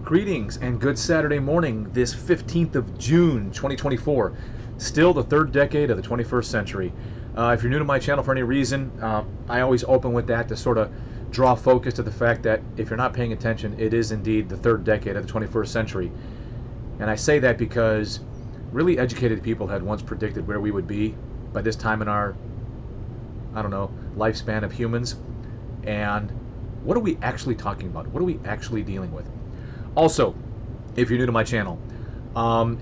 Greetings and good Saturday morning, this 15th of June 2024. Still the third decade of the 21st century. If you're new to my channel for any reason, I always open with that to sort of draw focus to the fact that if you're not paying attention, it is indeed the third decade of the 21st century. And I say that because really educated people had once predicted where we would be by this time in our, I don't know, lifespan of humans. And what are we actually talking about? What are we actually dealing with? Also, if you're new to my channel,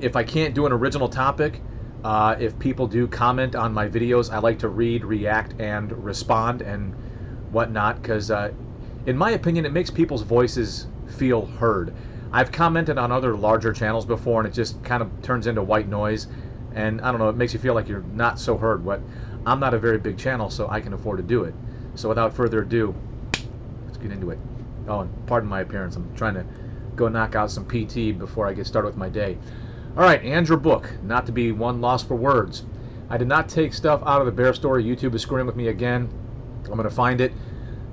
if I can't do an original topic, if people do comment on my videos, I like to read, react, and respond and whatnot, because in my opinion, it makes people's voices feel heard. I've commented on other larger channels before, and it just kind of turns into white noise, and I don't know, it makes you feel like you're not so heard. But I'm not a very big channel, so I can afford to do it. So without further ado, let's get into it. Oh, and pardon my appearance. I'm trying to go knock out some PT before I get started with my day. All right, Andrew Book, not to be one lost for words. I did not take stuff out of the bear story. YouTube is screwing with me again. I'm going to find it.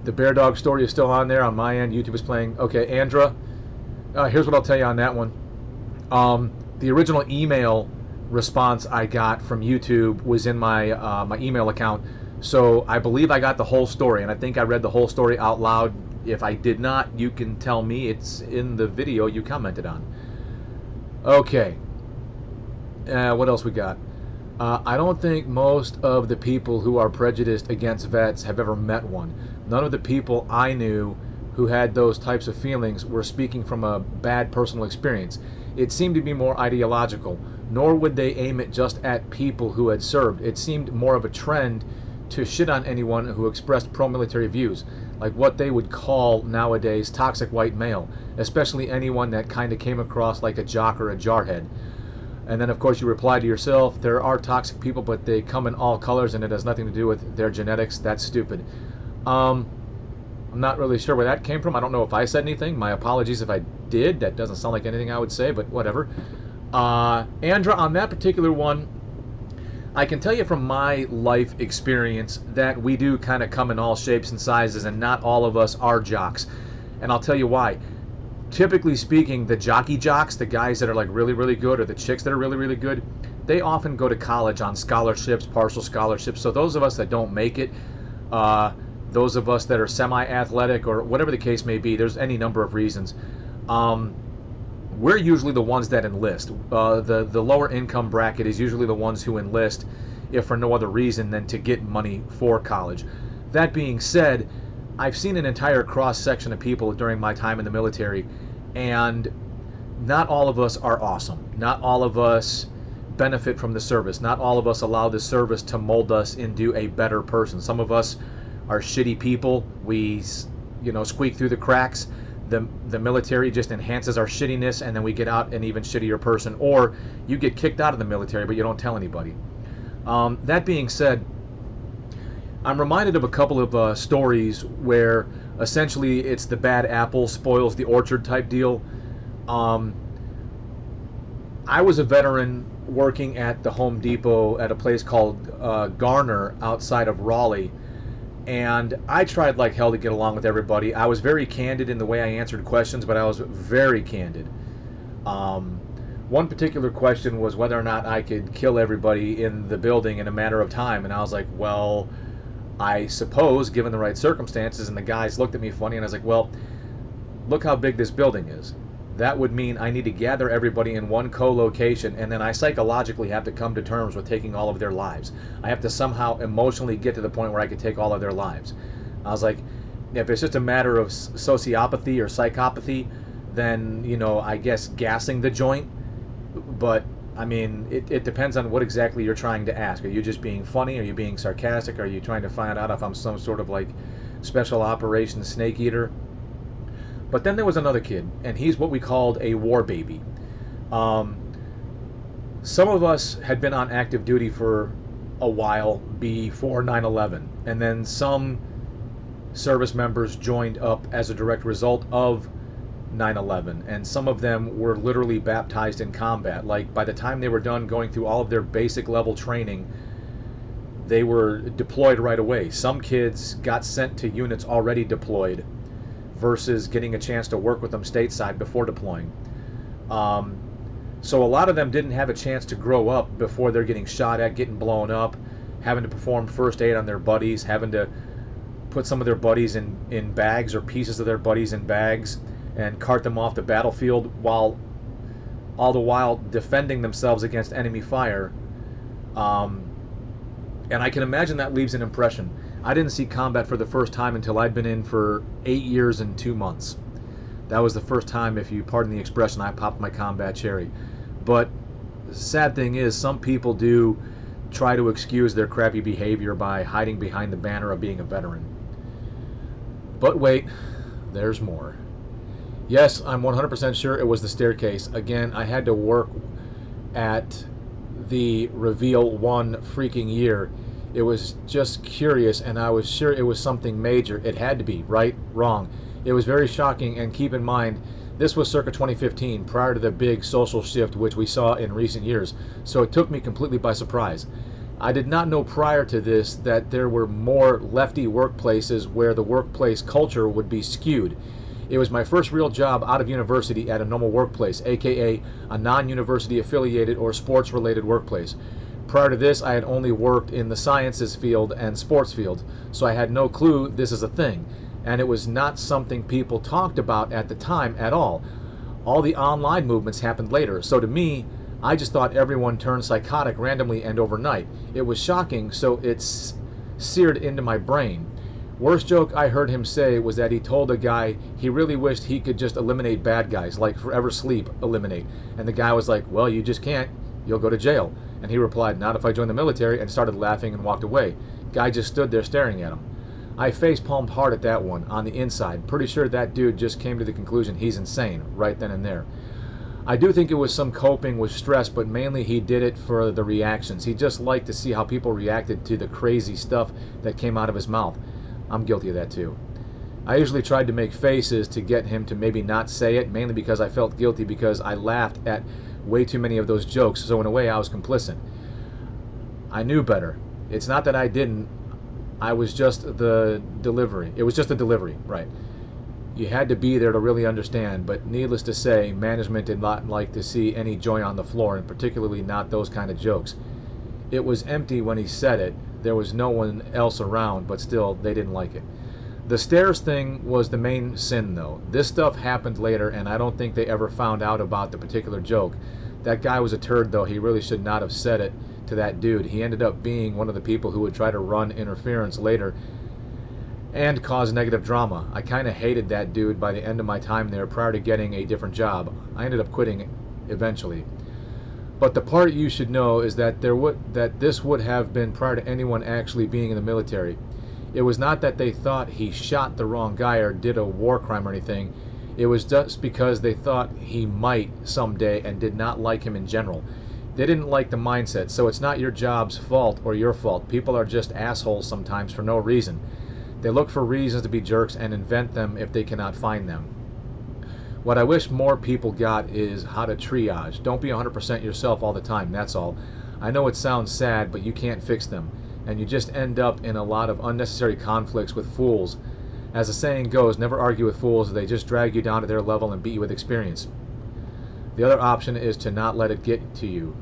The bear dog story is still on there on my end. YouTube is playing. Okay, Andra, here's what I'll tell you on that one. The original email response I got from YouTube was in my my email account, so I believe I got the whole story, and I think I read the whole story out loud. If I did not, you can tell me. It's in the video you commented on. Okay. What else we got? I don't think most of the people who are prejudiced against vets have ever met one. None of the people I knew who had those types of feelings were speaking from a bad personal experience. It seemed to be more ideological, nor would they aim it just at people who had served. It seemed more of a trend to shit on anyone who expressed pro-military views, like what they would call nowadays toxic white male, especially anyone that kind of came across like a jock or a jarhead. And then of course you reply to yourself, there are toxic people, but they come in all colors and it has nothing to do with their genetics. That's stupid. I'm not really sure where that came from. I don't know if I said anything. My apologies if I did. That doesn't sound like anything I would say, but whatever. Andra, on that particular one, I can tell you from my life experience that we do kind of come in all shapes and sizes, and not all of us are jocks. And I'll tell you why. Typically speaking, the jockey jocks, the guys that are like really, really good, or the chicks that are really, really good, they often go to college on scholarships, partial scholarships. So those of us that don't make it, those of us that are semi-athletic, or whatever the case may be, there's any number of reasons, we're usually the ones that enlist. The lower income bracket is usually the ones who enlist, if for no other reason than to get money for college. That being said, I've seen an entire cross-section of people during my time in the military, and not all of us are awesome. Not all of us benefit from the service. Not all of us allow the service to mold us into a better person. Some of us are shitty people. We, squeak through the cracks. The military just enhances our shittiness, and then we get out an even shittier person. Or you get kicked out of the military, but you don't tell anybody. That being said, I'm reminded of a couple of stories where essentially it's the bad apple spoils the orchard type deal. I was a veteran working at the Home Depot at a place called Garner outside of Raleigh. And I tried like hell to get along with everybody. I was very candid in the way I answered questions, but I was very candid. One particular question was whether or not I could kill everybody in the building in a matter of time. And I was like, well, I suppose, given the right circumstances. And the guys looked at me funny, and I was like, well, look how big this building is. That would mean I need to gather everybody in one co-location, and then I psychologically have to come to terms with taking all of their lives. I have to somehow emotionally get to the point where I could take all of their lives. I was like, if it's just a matter of sociopathy or psychopathy, then, I guess gassing the joint. But, I mean, it depends on what exactly you're trying to ask. Are you just being funny? Are you being sarcastic? Are you trying to find out if I'm some sort of, like, special operations snake eater? But then there was another kid, and he's what we called a war baby. Some of us had been on active duty for a while before 9/11, and then some service members joined up as a direct result of 9/11, and some of them were literally baptized in combat. Like, by the time they were done going through all of their basic level training, they were deployed right away. Some kids got sent to units already deployed versus getting a chance to work with them stateside before deploying. So a lot of them didn't have a chance to grow up before they're getting shot at, getting blown up, having to perform first aid on their buddies, having to put some of their buddies in bags or pieces of their buddies in bags and cart them off the battlefield while all the while defending themselves against enemy fire. And I can imagine that leaves an impression. I didn't see combat for the first time until I'd been in for 8 years and 2 months. That was the first time, if you pardon the expression, I popped my combat cherry. But the sad thing is, some people do try to excuse their crappy behavior by hiding behind the banner of being a veteran. But wait, there's more. Yes, I'm 100% sure it was the staircase. Again, I had to work at the reveal one freaking year. It was just curious, and I was sure it was something major. It had to be, right? Wrong. It was very shocking, and keep in mind, this was circa 2015, prior to the big social shift which we saw in recent years, so it took me completely by surprise. I did not know prior to this that there were more lefty workplaces where the workplace culture would be skewed. It was my first real job out of university at a normal workplace, aka a non-university affiliated or sports-related workplace. Prior to this, I had only worked in the sciences field and sports field, so I had no clue this is a thing, and it was not something people talked about at the time at all. All the online movements happened later, so to me, I just thought everyone turned psychotic randomly and overnight. It was shocking, so it's seared into my brain. Worst joke I heard him say was that he told a guy he really wished he could just eliminate bad guys, like forever sleep, eliminate. And the guy was like, well, you just can't. You'll go to jail. And he replied, not if I join the military, and started laughing and walked away. Guy just stood there staring at him. I face-palmed hard at that one, on the inside. Pretty sure that dude just came to the conclusion he's insane, right then and there. I do think it was some coping with stress, but mainly he did it for the reactions. He just liked to see how people reacted to the crazy stuff that came out of his mouth. I'm guilty of that too. I usually tried to make faces to get him to maybe not say it, mainly because I felt guilty because I laughed at way too many of those jokes, so in a way I was complicit. I knew better. It's not that I didn't. I was just the delivery. It was just the delivery, right. You had to be there to really understand, but needless to say, management did not like to see any joy on the floor, and particularly not those kind of jokes. It was empty when he said it. There was no one else around, but still, they didn't like it. The stairs thing was the main sin, though. This stuff happened later, and I don't think they ever found out about the particular joke. That guy was a turd, though. He really should not have said it to that dude. He ended up being one of the people who would try to run interference later and cause negative drama. I kind of hated that dude by the end of my time there prior to getting a different job. I ended up quitting eventually. But the part you should know is that this would have been prior to anyone actually being in the military. It was not that they thought he shot the wrong guy or did a war crime or anything. It was just because they thought he might someday and did not like him in general. They didn't like the mindset, so it's not your job's fault or your fault. People are just assholes sometimes for no reason. They look for reasons to be jerks and invent them if they cannot find them. What I wish more people got is how to triage. Don't be 100% yourself all the time, that's all. I know it sounds sad, but you can't fix them. And you just end up in a lot of unnecessary conflicts with fools. As the saying goes, never argue with fools. They just drag you down to their level and beat you with experience. The other option is to not let it get to you,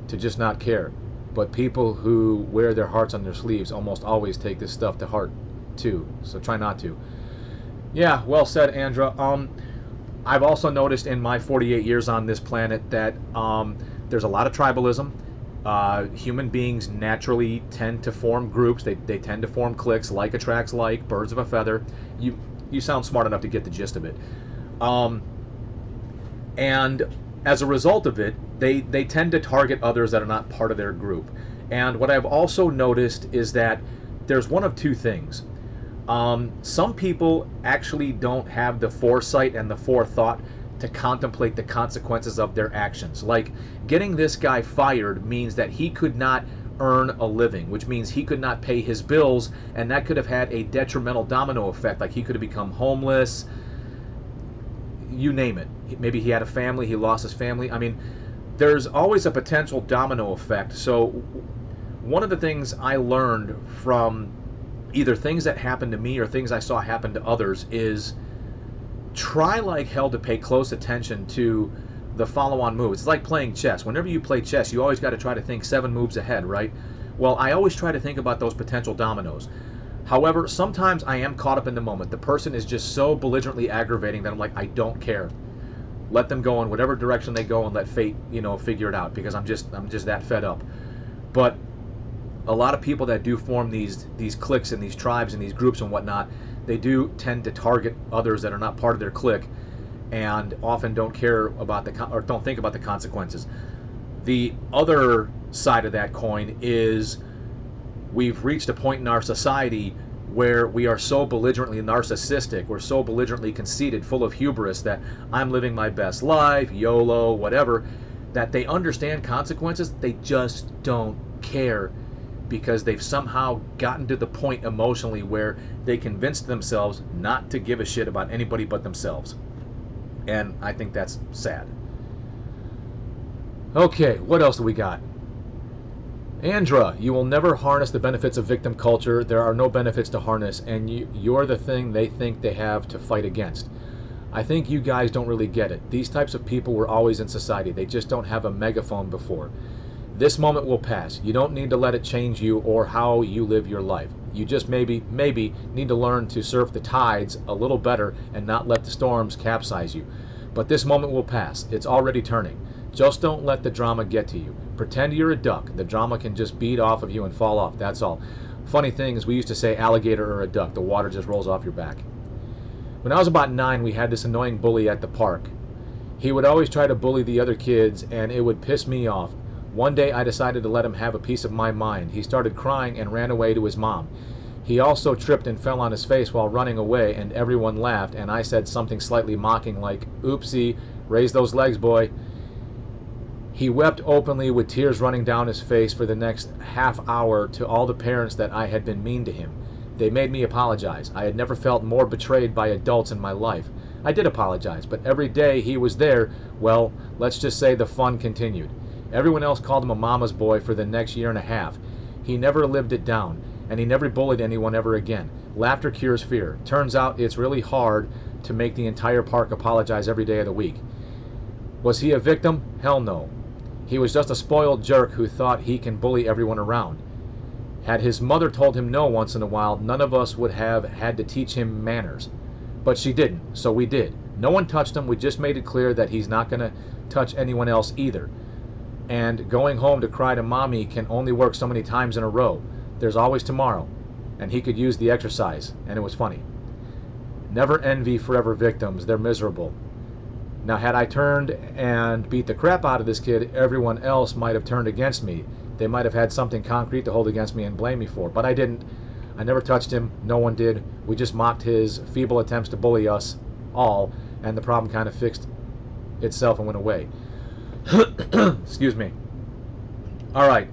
to just not care. But people who wear their hearts on their sleeves almost always take this stuff to heart too, so try not to. Yeah, well said, Andra. I've also noticed in my 48 years on this planet that there's a lot of tribalism. Human beings naturally tend to form groups. They tend to form cliques. Like attracts like, birds of a feather. You sound smart enough to get the gist of it. And as a result of it, they tend to target others that are not part of their group. And what I've also noticed is that there's one of two things. Some people actually don't have the foresight and the forethought to contemplate the consequences of their actions. Like, getting this guy fired means that he could not earn a living, which means he could not pay his bills, and that could have had a detrimental domino effect. Like, he could have become homeless, you name it. Maybe he had a family, he lost his family. I mean, there's always a potential domino effect. So one of the things I learned from either things that happened to me or things I saw happen to others is try like hell to pay close attention to the follow-on moves. It's like playing chess. Whenever you play chess, you always got to try to think 7 moves ahead, right? Well, I always try to think about those potential dominoes. However, sometimes I am caught up in the moment. The person is just so belligerently aggravating that I'm like, I don't care. Let them go in whatever direction they go and let fate, figure it out, because I'm just that fed up. But a lot of people that do form these cliques and these tribes and these groups and whatnot, they do tend to target others that are not part of their clique, and often don't care about or don't think about the consequences. The other side of that coin is we've reached a point in our society where we are so belligerently narcissistic, we're so belligerently conceited, full of hubris, that I'm living my best life, YOLO, whatever, that they understand consequences. They just don't care, because they've somehow gotten to the point emotionally where they convinced themselves not to give a shit about anybody but themselves. And I think that's sad. Okay, what else do we got? Andra, you will never harness the benefits of victim culture. There are no benefits to harness, and you're the thing they think they have to fight against. I think you guys don't really get it. These types of people were always in society. They just don't have a megaphone before. This moment will pass. You don't need to let it change you or how you live your life. You just maybe need to learn to surf the tides a little better and not let the storms capsize you. But this moment will pass. It's already turning. Just don't let the drama get to you. Pretend you're a duck. The drama can just beat off of you and fall off. That's all. Funny thing is, we used to say alligator or a duck. The water just rolls off your back. When I was about 9, we had this annoying bully at the park. He would always try to bully the other kids, and it would piss me off. One day I decided to let him have a piece of my mind. He started crying and ran away to his mom. He also tripped and fell on his face while running away, and everyone laughed, and I said something slightly mocking like, "Oopsie, raise those legs, boy." He wept openly with tears running down his face for the next half hour to all the parents that I had been mean to him. They made me apologize. I had never felt more betrayed by adults in my life. I did apologize, but every day he was there, well, let's just say the fun continued. Everyone else called him a mama's boy for the next year and a half. He never lived it down, and he never bullied anyone ever again. Laughter cures fear. Turns out it's really hard to make the entire park apologize every day of the week. Was he a victim? Hell no. He was just a spoiled jerk who thought he can bully everyone around. Had his mother told him no once in a while, none of us would have had to teach him manners. But she didn't, so we did. No one touched him. We just made it clear that he's not going to touch anyone else either. And going home to cry to mommy can only work so many times in a row. There's always tomorrow. And he could use the exercise, and it was funny. Never envy forever victims. They're miserable. Now, had I turned and beat the crap out of this kid, everyone else might have turned against me. They might have had something concrete to hold against me and blame me for. But I didn't. I never touched him. No one did. We just mocked his feeble attempts to bully us all, and the problem kind of fixed itself and went away. Excuse me. All right.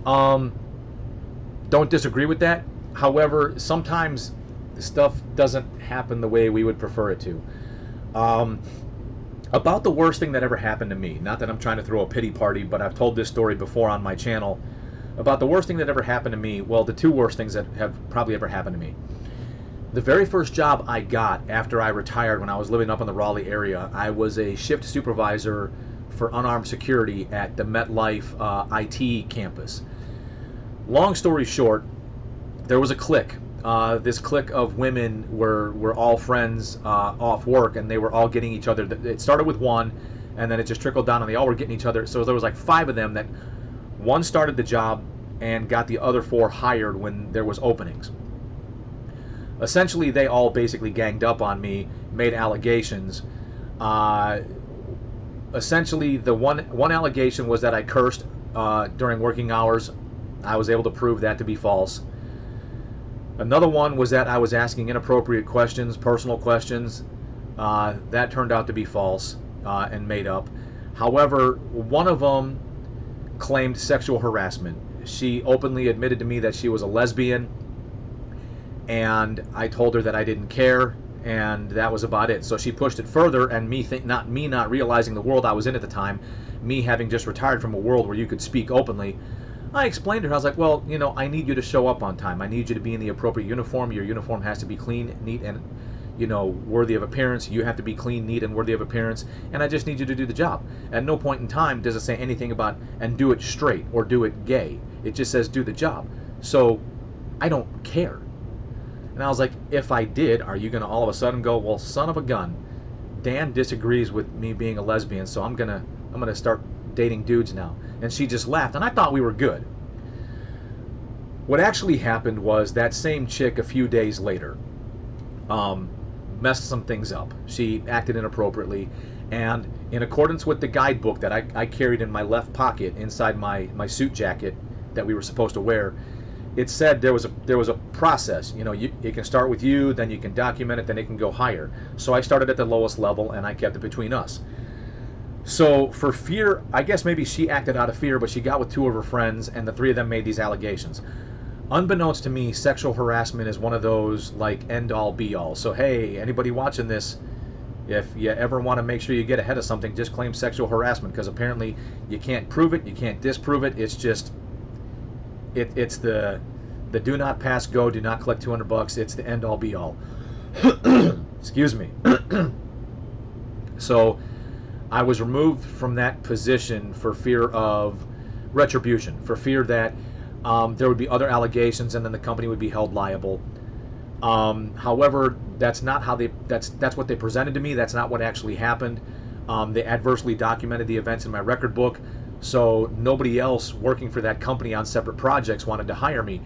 Don't disagree with that. However, sometimes stuff doesn't happen the way we would prefer it to. About the worst thing that ever happened to me, not that I'm trying to throw a pity party, but I've told this story before on my channel, about the worst thing that ever happened to me, well, the 2 worst things that have probably ever happened to me. The very first job I got after I retired when I was living up in the Raleigh area, I was a shift supervisor for unarmed security at the MetLife IT campus. Long story short, there was a clique. This clique of women were all friends off work, and they were all getting each other. It started with one, and then it just trickled down, and they all were getting each other. So there was like 5 of them that one started the job and got the other 4 hired when there was openings. Essentially, they all basically ganged up on me, made allegations. Essentially, the one allegation was that I cursed during working hours. I was able to prove that to be false. Another one was that I was asking inappropriate questions, personal questions. That turned out to be false and made up. However, one of them claimed sexual harassment. She openly admitted to me that she was a lesbian, and I told her that I didn't care, and that was about it. So she pushed it further, and not realizing the world I was in at the time, me having just retired from a world where you could speak openly, I explained to her, I was like, well, I need you to show up on time. I need you to be in the appropriate uniform. Your uniform has to be clean, neat, and you know, worthy of appearance. You have to be clean, neat, and worthy of appearance, and I just need you to do the job. At no point in time does it say anything about and do it straight or do it gay. It just says do the job. So I don't care. And I was like, if I did, are you going to all of a sudden go, well, son of a gun, Dan disagrees with me being a lesbian, so I'm gonna start dating dudes now. And she just laughed, and I thought we were good. What actually happened was that same chick a few days later messed some things up. She acted inappropriately, and in accordance with the guidebook that I carried in my left pocket inside my suit jacket that we were supposed to wear, it said there was a process. You know, it can start with you, then you can document it, then it can go higher. So I started at the lowest level, and I kept it between us. So for fear, I guess maybe she acted out of fear, but she got with two of her friends, and the three of them made these allegations. Unbeknownst to me, sexual harassment is one of those like end-all be-all. So hey, anybody watching this, if you ever want to make sure you get ahead of something, just claim sexual harassment, because apparently you can't prove it, you can't disprove it. It's just it's the do not pass go, do not collect $200. It's the end-all be-all. Excuse me. So I was removed from that position for fear of retribution, for fear that there would be other allegations and then the company would be held liable. However, that's not how that's what they presented to me. That's not what actually happened. They adversely documented the events in my record book, so nobody else working for that company on separate projects wanted to hire me.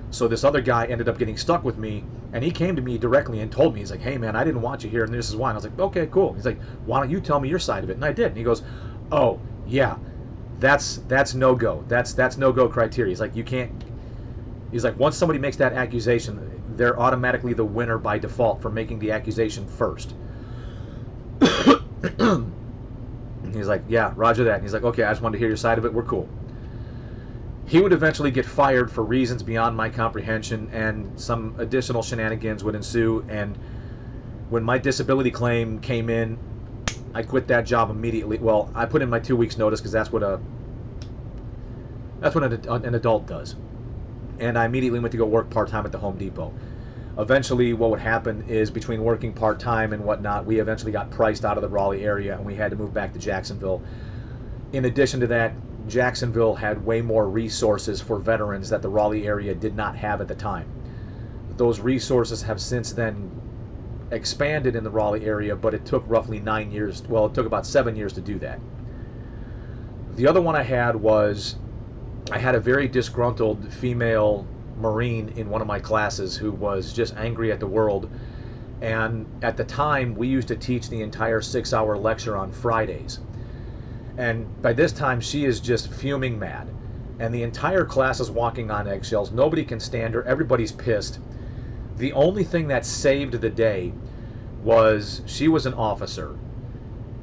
So this other guy ended up getting stuck with me, and he came to me directly and told me, he's like, hey man, I didn't want you here, and this is why. And I was like, okay, cool. He's like, why don't you tell me your side of it? And I did. And he goes, oh yeah, that's no go. That's no go criteria. He's like, you can't. He's like, once somebody makes that accusation, they're automatically the winner by default for making the accusation first. He's like, yeah, roger that. And he's like, okay, I just wanted to hear your side of it. We're cool. He would eventually get fired for reasons beyond my comprehension, and some additional shenanigans would ensue. And when my disability claim came in, I quit that job immediately. Well, I put in my 2 weeks notice, because that's what an adult does. And I immediately went to go work part-time at the Home Depot. Eventually, what would happen is, between working part-time and whatnot, we eventually got priced out of the Raleigh area, and we had to move back to Jacksonville. In addition to that, Jacksonville had way more resources for veterans that the Raleigh area did not have at the time. Those resources have since then expanded in the Raleigh area, but it took roughly 9 years. Well, it took about 7 years to do that. The other one I had was, I had a very disgruntled female Marine in one of my classes who was just angry at the world. And at the time, we used to teach the entire 6-hour lecture on Fridays. And by this time, she is just fuming mad. And the entire class is walking on eggshells. Nobody can stand her. Everybody's pissed. The only thing that saved the day was, she was an officer,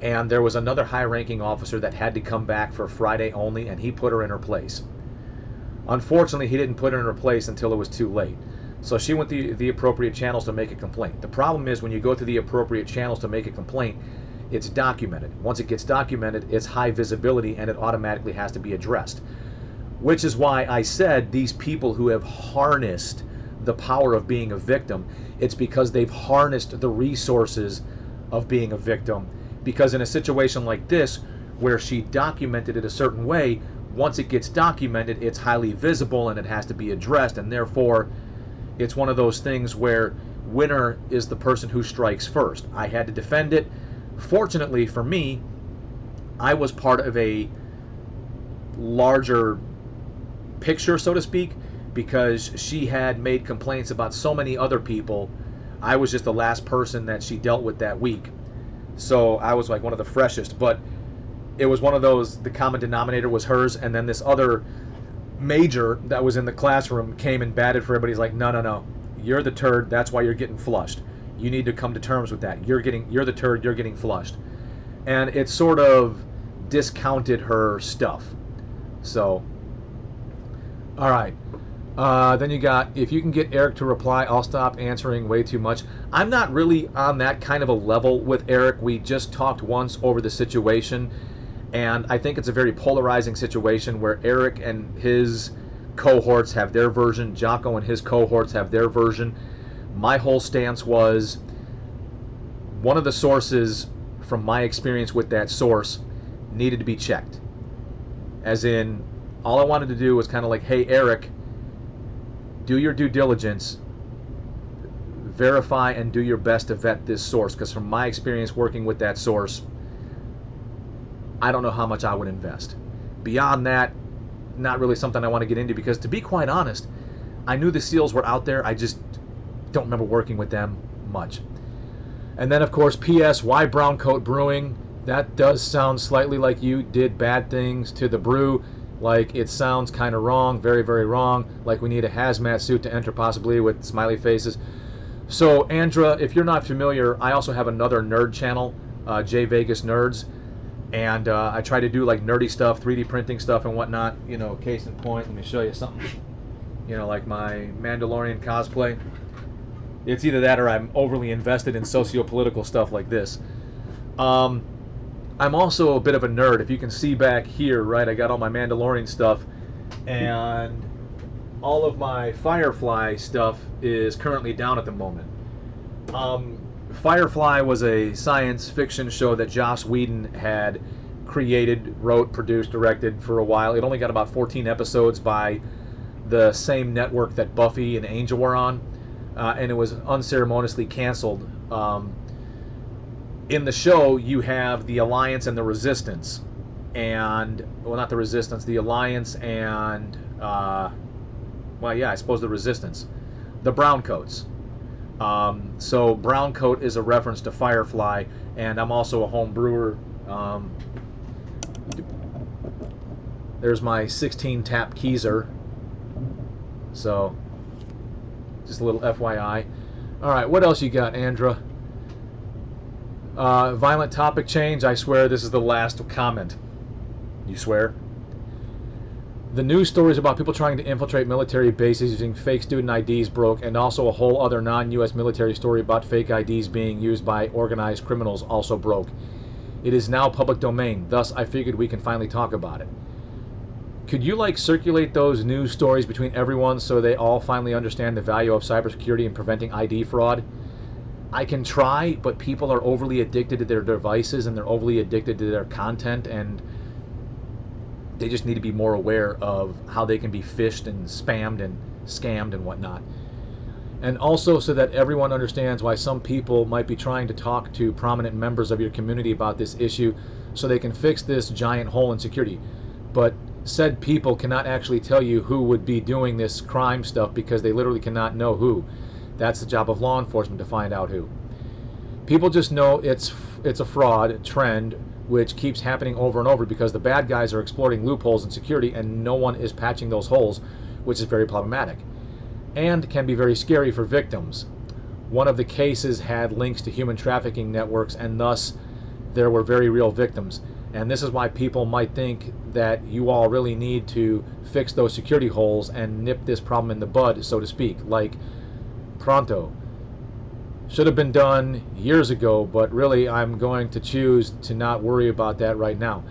and there was another high-ranking officer that had to come back for Friday only, and he put her in her place. Unfortunately, he didn't put her in her place until it was too late. So she went the appropriate channels to make a complaint. The problem is, when you go through the appropriate channels to make a complaint, it's documented. Once it gets documented, it's high visibility, and it automatically has to be addressed. Which is why I said these people who have harnessed the power of being a victim, it's because they've harnessed the resources of being a victim. Because in a situation like this, where she documented it a certain way, once it gets documented, it's highly visible and it has to be addressed, and therefore it's one of those things where winner is the person who strikes first. I had to defend it. Fortunately for me, I was part of a larger picture, so to speak, because she had made complaints about so many other people. I was just the last person that she dealt with that week. So I was like one of the freshest, but it was one of those, the common denominator was hers, and then this other major that was in the classroom came and batted for everybody. He's like, no, you're the turd, that's why you're getting flushed. You need to come to terms with that. You're the turd, you're getting flushed. And it sort of discounted her stuff. So, all right. Then you got, if you can get Eric to reply, I'll stop answering way too much. I'm not really on that kind of a level with Eric. We just talked once over the situation, and I think it's a very polarizing situation where Eric and his cohorts have their version, Jocko and his cohorts have their version. My whole stance was, one of the sources, from my experience with that source, needed to be checked. As in, all I wanted to do was kind of like, hey, Eric, do your due diligence, verify and do your best to vet this source, because from my experience working with that source, I don't know how much I would invest. Beyond that, not really something I want to get into, because to be quite honest, I knew the SEALs were out there. I just don't remember working with them much. And then, of course, P.S. Why Brown Coat Brewing? That does sound slightly like you did bad things to the brew. Like, it sounds kind of wrong, very, very wrong. Like we need a hazmat suit to enter, possibly, with smiley faces. So, Andra, if you're not familiar, I also have another nerd channel, J Vegas Nerds. And I try to do like nerdy stuff, 3D printing stuff and whatnot. You know, case in point, let me show you something. You know, like my Mandalorian cosplay. It's either that or I'm overly invested in socio-political stuff like this. I'm also a bit of a nerd. If you can see back here, right, I got all my Mandalorian stuff. And all of my Firefly stuff is currently down at the moment. Firefly was a science fiction show that Joss Whedon had created, wrote, produced, directed for a while. It only got about 14 episodes by the same network that Buffy and Angel were on, and it was unceremoniously canceled. In the show, you have the Alliance and the Resistance, and, well, not the Resistance, the Alliance and, well, yeah, I suppose the Resistance, the Browncoats. So Brown Coat is a reference to Firefly, and I'm also a home brewer. There's my 16 tap Keezer. So just a little FYI. All right, what else you got, Andra? Violent topic change. I swear this is the last comment. You swear? The news stories about people trying to infiltrate military bases using fake student IDs broke, and also a whole other non-U.S. military story about fake IDs being used by organized criminals also broke. It is now public domain, thus I figured we can finally talk about it. Could you like circulate those news stories between everyone so they all finally understand the value of cybersecurity and preventing ID fraud? I can try, but people are overly addicted to their devices and they're overly addicted to their content, and they just need to be more aware of how they can be phished and spammed and scammed and whatnot. And also so that everyone understands why some people might be trying to talk to prominent members of your community about this issue so they can fix this giant hole in security. But said people cannot actually tell you who would be doing this crime stuff because they literally cannot know who. That's the job of law enforcement to find out who. People just know it's a fraud trend which keeps happening over and over because the bad guys are exploiting loopholes in security and no one is patching those holes, which is very problematic and can be very scary for victims. One of the cases had links to human trafficking networks, and thus there were very real victims. And this is why people might think that you all really need to fix those security holes and nip this problem in the bud, so to speak, like pronto. Should have been done years ago, but really I'm going to choose to not worry about that right now.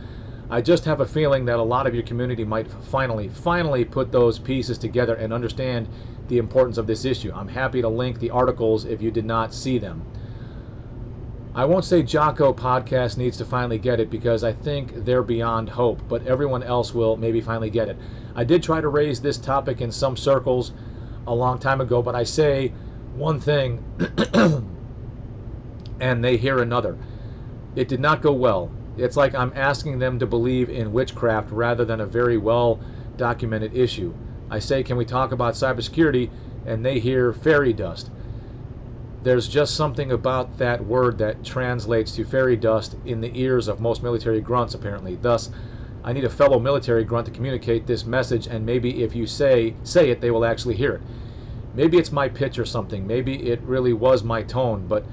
I just have a feeling that a lot of your community might finally put those pieces together and understand the importance of this issue. I'm happy to link the articles if you did not see them. I won't say Jocko Podcast needs to finally get it because I think they're beyond hope, but everyone else will maybe finally get it. I did try to raise this topic in some circles a long time ago, but I say one thing and they hear another. It did not go well. It's like I'm asking them to believe in witchcraft rather than a very well documented issue. I say, can we talk about cybersecurity? And they hear fairy dust. There's just something about that word that translates to fairy dust in the ears of most military grunts, apparently. Thus, I need a fellow military grunt to communicate this message, and maybe if you say it, they will actually hear it. Maybe it's my pitch or something. Maybe it really was my tone, but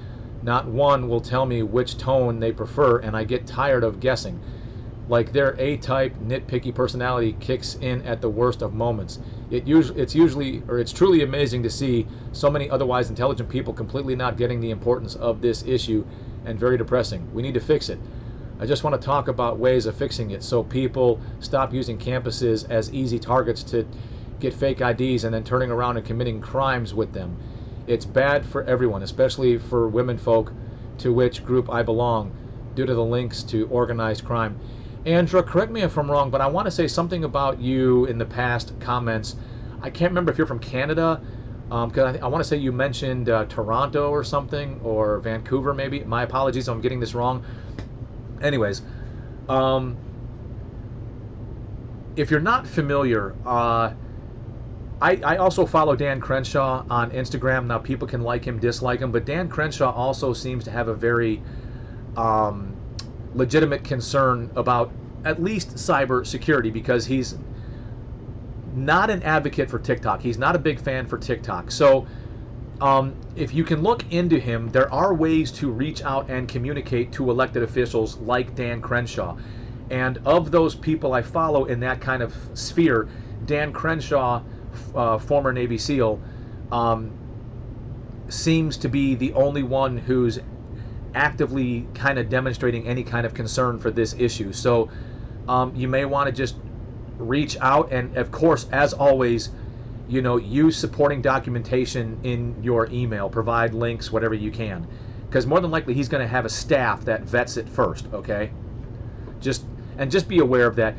not one will tell me which tone they prefer, and I get tired of guessing. Like their A-type nitpicky personality kicks in at the worst of moments. It's truly amazing to see so many otherwise intelligent people completely not getting the importance of this issue, and very depressing. We need to fix it. I just want to talk about ways of fixing it so people stop using campuses as easy targets to get fake IDs and then turning around and committing crimes with them. It's bad for everyone, especially for women folk to which group I belong due to the links to organized crime. Andra, correct me if I'm wrong, but I want to say something about you in the past comments. I can't remember if you're from Canada, because I want to say you mentioned Toronto or something, or Vancouver maybe. My apologies if I'm getting this wrong. Anyways, if you're not familiar, I also follow Dan Crenshaw on Instagram. Now, people can like him, dislike him, but Dan Crenshaw also seems to have a very legitimate concern about at least cyber security, because he's not an advocate for TikTok. He's not a big fan for TikTok. So if you can look into him, there are ways to reach out and communicate to elected officials like Dan Crenshaw. And of those people I follow in that kind of sphere, Dan Crenshaw, former Navy SEAL, seems to be the only one who's actively kind of demonstrating any kind of concern for this issue. So you may want to just reach out, and of course, as always, use supporting documentation in your email, provide links, whatever you can, because more than likely he's going to have a staff that vets it first. Okay, just be aware of that.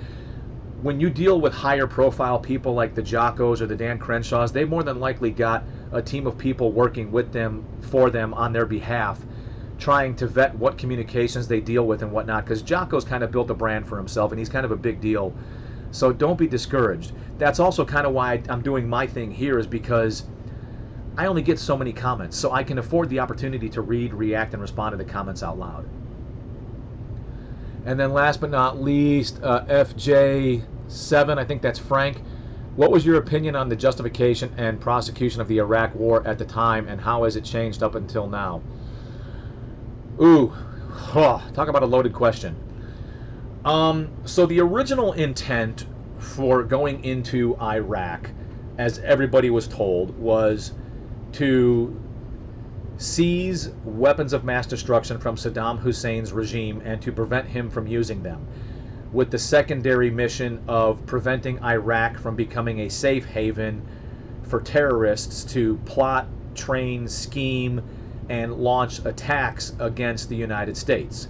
When you deal with higher profile people like the Jockos or the Dan Crenshaws, they more than likely got a team of people working with them, for them, on their behalf, trying to vet what communications they deal with and whatnot, because Jocko's kind of built a brand for himself and he's kind of a big deal. So don't be discouraged. That's also kind of why I'm doing my thing here, is because I only get so many comments, so I can afford the opportunity to read, react, and respond to the comments out loud. And then last but not least, FJ7, I think that's Frank. What was your opinion on the justification and prosecution of the Iraq War at the time, and how has it changed up until now? Talk about a loaded question. So the original intent for going into Iraq, as everybody was told, was to seize weapons of mass destruction from Saddam Hussein's regime and to prevent him from using them, with the secondary mission of preventing Iraq from becoming a safe haven for terrorists to plot, train, scheme, and launch attacks against the United States.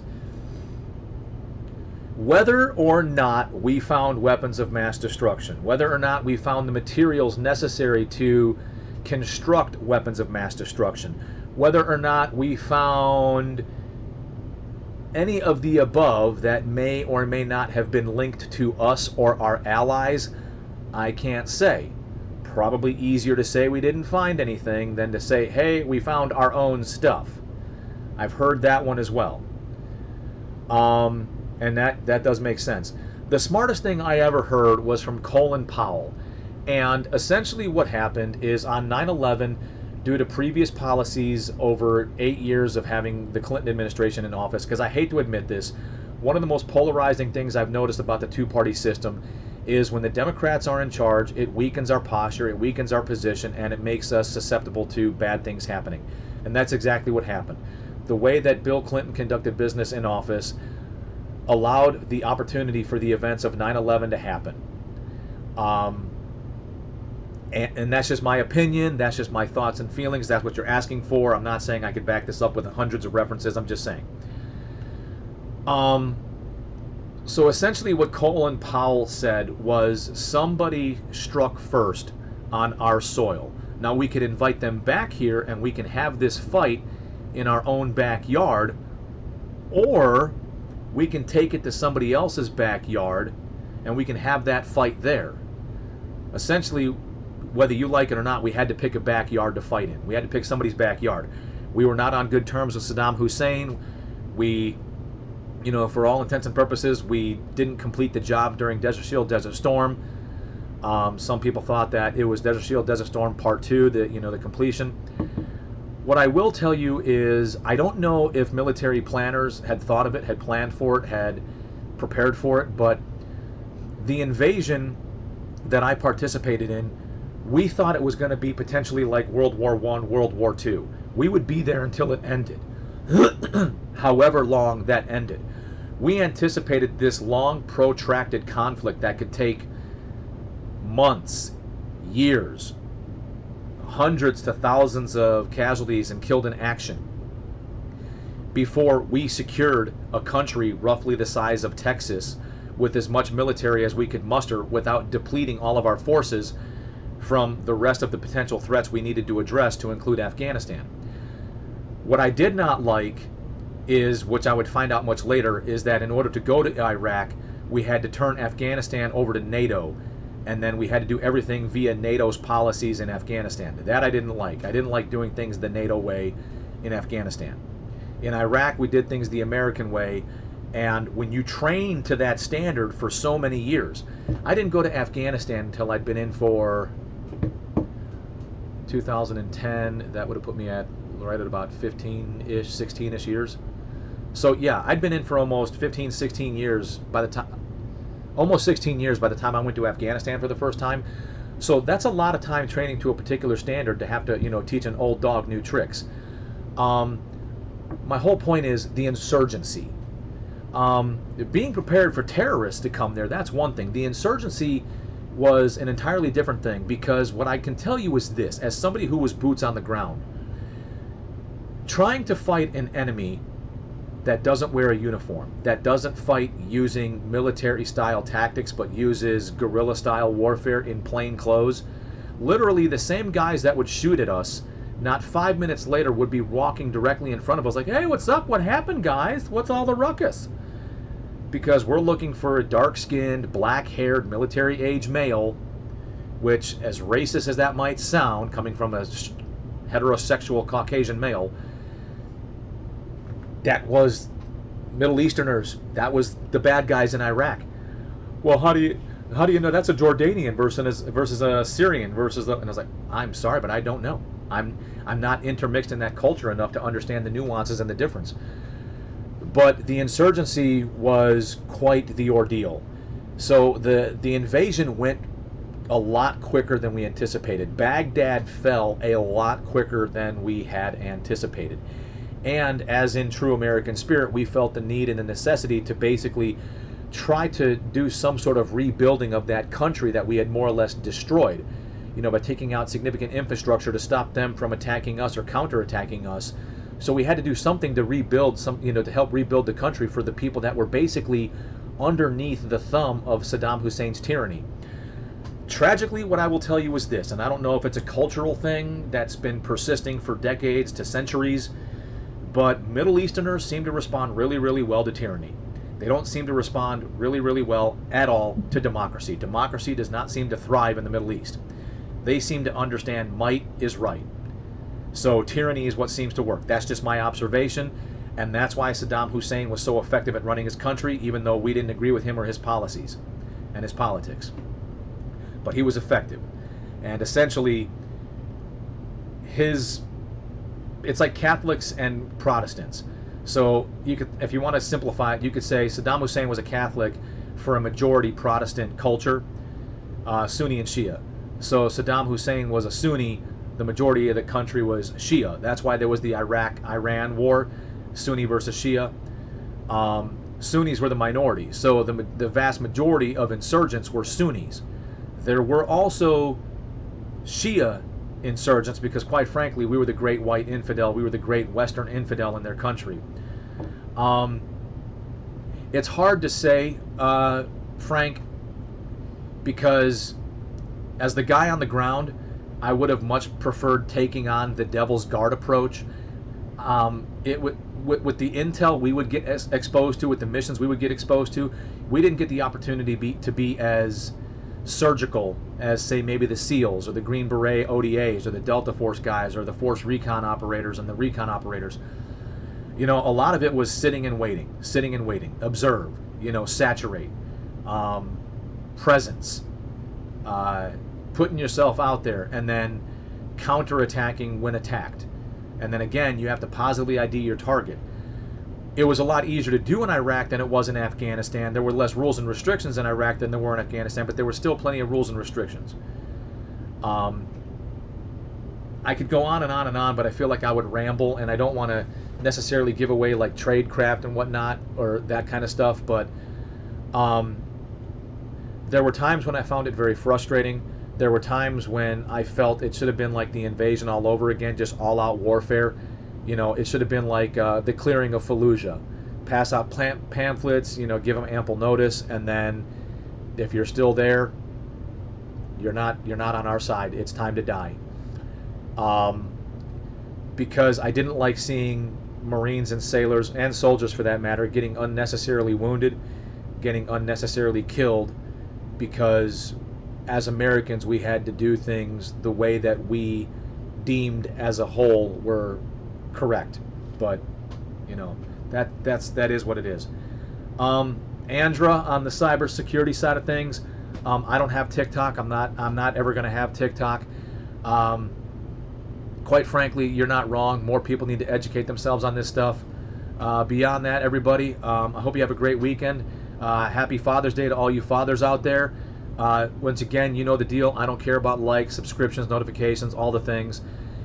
Whether or not we found weapons of mass destruction, whether or not we found the materials necessary to construct weapons of mass destruction, whether or not we found any of the above that may or may not have been linked to us or our allies, I can't say. Probably easier to say we didn't find anything than to say, hey, we found our own stuff. I've heard that one as well. And that does make sense. The smartest thing I ever heard was from Colin Powell. And essentially what happened is on 9/11, due to previous policies over 8 years of having the Clinton administration in office, because I hate to admit this, one of the most polarizing things I've noticed about the two-party system is when the Democrats are in charge, it weakens our posture, it weakens our position, and it makes us susceptible to bad things happening. And that's exactly what happened. The way that Bill Clinton conducted business in office allowed the opportunity for the events of 9/11 to happen. And that's just my opinion, that's just my thoughts and feelings, that's what you're asking for. I'm not saying I could back this up with hundreds of references, I'm just saying. So essentially what Colin Powell said was somebody struck first on our soil. Now we could invite them back here and we can have this fight in our own backyard, or we can take it to somebody else's backyard and we can have that fight there. Essentially, whether you like it or not, we had to pick a backyard to fight in. We had to pick somebody's backyard. We were not on good terms with Saddam Hussein. We, for all intents and purposes, we didn't complete the job during Desert Shield, Desert Storm. Some people thought that it was Desert Shield, Desert Storm Part 2, the completion. What I will tell you is I don't know if military planners had thought of it, had planned for it, had prepared for it, but the invasion that I participated in, we thought it was going to be potentially like World War I, World War II. We would be there until it ended, however long that ended. We anticipated this long, protracted conflict that could take months, years, hundreds to thousands of casualties and killed in action. before we secured a country roughly the size of Texas with as much military as we could muster without depleting all of our forces from the rest of the potential threats we needed to address, to include Afghanistan. What I did not like is, which I would find out much later, is that in order to go to Iraq, we had to turn Afghanistan over to NATO, and then we had to do everything via NATO's policies in Afghanistan. That I didn't like. I didn't like doing things the NATO way in Afghanistan. In Iraq, we did things the American way, and when you train to that standard for so many years, I didn't go to Afghanistan until I'd been in for 2010. That would have put me at right at about 15-ish, 16-ish years. So yeah, I'd been in for almost 15, 16 years by the time, almost 16 years by the time I went to Afghanistan for the first time. So that's a lot of time training to a particular standard to have to, you know, teach an old dog new tricks. My whole point is the insurgency. Being prepared for terrorists to come there, that's one thing. The insurgency was an entirely different thing, because what I can tell you is this, as somebody who was boots on the ground, trying to fight an enemy that doesn't wear a uniform, that doesn't fight using military style tactics but uses guerrilla style warfare in plain clothes, literally the same guys that would shoot at us, not 5 minutes later would be walking directly in front of us like, hey, what's up? What happened, guys? What's all the ruckus? Because we're looking for a dark-skinned, black-haired, military-age male, which, as racist as that might sound, coming from a heterosexual Caucasian male, that was Middle Easterners. That was the bad guys in Iraq. Well, how do you know that's a Jordanian versus a Syrian versus and I was like, I'm sorry, but I don't know. I'm not intermixed in that culture enough to understand the nuances and the difference. But the insurgency was quite the ordeal. So the invasion went a lot quicker than we anticipated. Baghdad fell a lot quicker than we had anticipated. And as in true American spirit, we felt the need and the necessity to basically try to do some sort of rebuilding of that country that we had more or less destroyed, you know, by taking out significant infrastructure to stop them from attacking us or counterattacking us. So we had to do something to rebuild, to help rebuild the country for the people that were basically underneath the thumb of Saddam Hussein's tyranny. Tragically, what I will tell you is this, and I don't know if it's a cultural thing that's been persisting for decades to centuries, but Middle Easterners seem to respond really, really well to tyranny. They don't seem to respond really, really well at all to democracy. Democracy does not seem to thrive in the Middle East. They seem to understand might is right. So tyranny is what seems to work. That's just my observation, and that's why Saddam Hussein was so effective at running his country, even though we didn't agree with him or his policies and his politics. But he was effective. And essentially, it's like Catholics and Protestants. So you could, if you want to simplify it, you could say Saddam Hussein was a Catholic for a majority Protestant culture, Sunni and Shia. So Saddam Hussein was a Sunni, the majority of the country was Shia. That's why there was the Iraq-Iran war, Sunni versus Shia. Sunnis were the minority, so the vast majority of insurgents were Sunnis. There were also Shia insurgents because, quite frankly, we were the great white infidel, we were the great Western infidel in their country. It's hard to say, Frank, because as the guy on the ground, I would have much preferred taking on the Devil's Guard approach. With the intel we would get exposed to, with the missions we would get exposed to, we didn't get the opportunity to be as surgical as, say, maybe the SEALs or the Green Beret ODAs or the Delta Force guys or the Force Recon operators and the Recon operators. You know, a lot of it was sitting and waiting, observe, saturate, presence, putting yourself out there, and then counterattacking when attacked. And then again, you have to positively ID your target. It was a lot easier to do in Iraq than it was in Afghanistan. There were less rules and restrictions in Iraq than there were in Afghanistan, but there were still plenty of rules and restrictions. I could go on and on and on, but I feel like I would ramble, and I don't want to necessarily give away like tradecraft and whatnot, or that kind of stuff, but there were times when I found it very frustrating. There were times when I felt it should have been like the invasion all over again, just all-out warfare. You know, it should have been like the clearing of Fallujah. Pass out pamphlets, you know, give them ample notice, and then if you're still there, you're not on our side. It's time to die. Because I didn't like seeing Marines and sailors and soldiers, for that matter, getting unnecessarily wounded, getting unnecessarily killed, because as Americans we had to do things the way that we deemed as a whole were correct. But you know, that is what it is. Andra, on the cybersecurity side of things, I don't have TikTok. I'm not ever going to have TikTok. Quite frankly, you're not wrong. More people need to educate themselves on this stuff. Beyond that, everybody, I hope you have a great weekend. Happy Father's Day to all you fathers out there. Once again, you know the deal. I don't care about likes, subscriptions, notifications, all the things.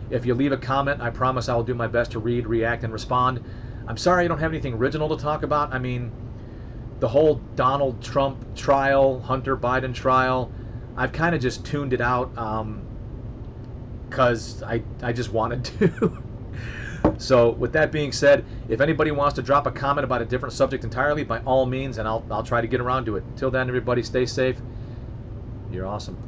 If you leave a comment, I promise I will do my best to read, react, and respond. I'm sorry I don't have anything original to talk about. I mean, the whole Donald Trump trial, Hunter Biden trial, I've kind of just tuned it out because I just wanted to. So with that being said, if anybody wants to drop a comment about a different subject entirely, by all means, and I'll try to get around to it. Until then, everybody, stay safe. You're awesome.